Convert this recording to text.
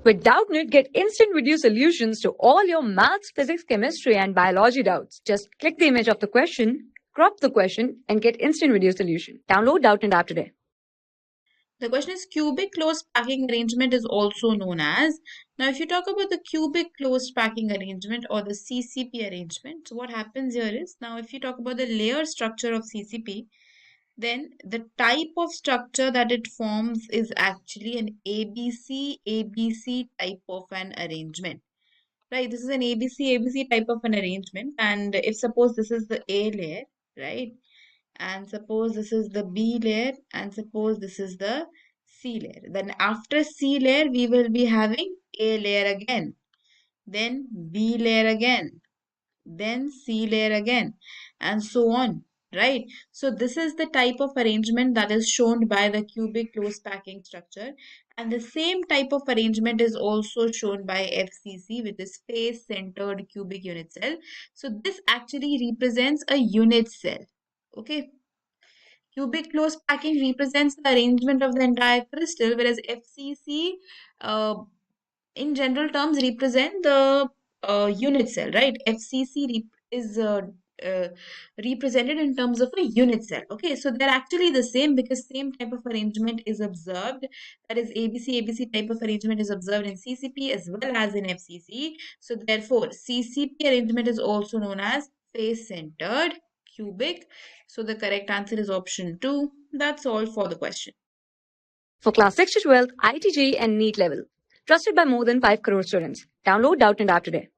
With Doubtnut, get instant video solutions to all your maths, physics, chemistry, and biology doubts. Just click the image of the question, crop the question, and get instant video solution. Download Doubtnut app today. The question is cubic closed packing arrangement is also known as. Now, if you talk about the cubic closed packing arrangement or the CCP arrangement, so what happens here is, now if you talk about the layer structure of CCP, then the type of structure that it forms is actually an ABC type of an arrangement. Right, this is an ABC type of an arrangement, and if suppose this is the A layer, right, and suppose this is the B layer, and suppose this is the C layer, then after C layer we will be having A layer again, then B layer again, then C layer again, and so on, right? So this is the type of arrangement that is shown by the cubic closed packing structure, and the same type of arrangement is also shown by FCC, which is face centered cubic unit cell. So this actually represents a unit cell. Okay, cubic closed packing represents the arrangement of the entire crystal, whereas FCC, in general terms, represent the unit cell, right? FCC is uh, represented in terms of a unit cell. Okay, so they're actually the same because same type of arrangement is observed. That is ABC type of arrangement is observed in CCP as well as in FCC. So therefore, CCP arrangement is also known as face-centered cubic. So the correct answer is option 2. That's all for the question. For class 6 to 12, ITG and NEET level. Trusted by more than 5 crore students. Download Doubtnut app today.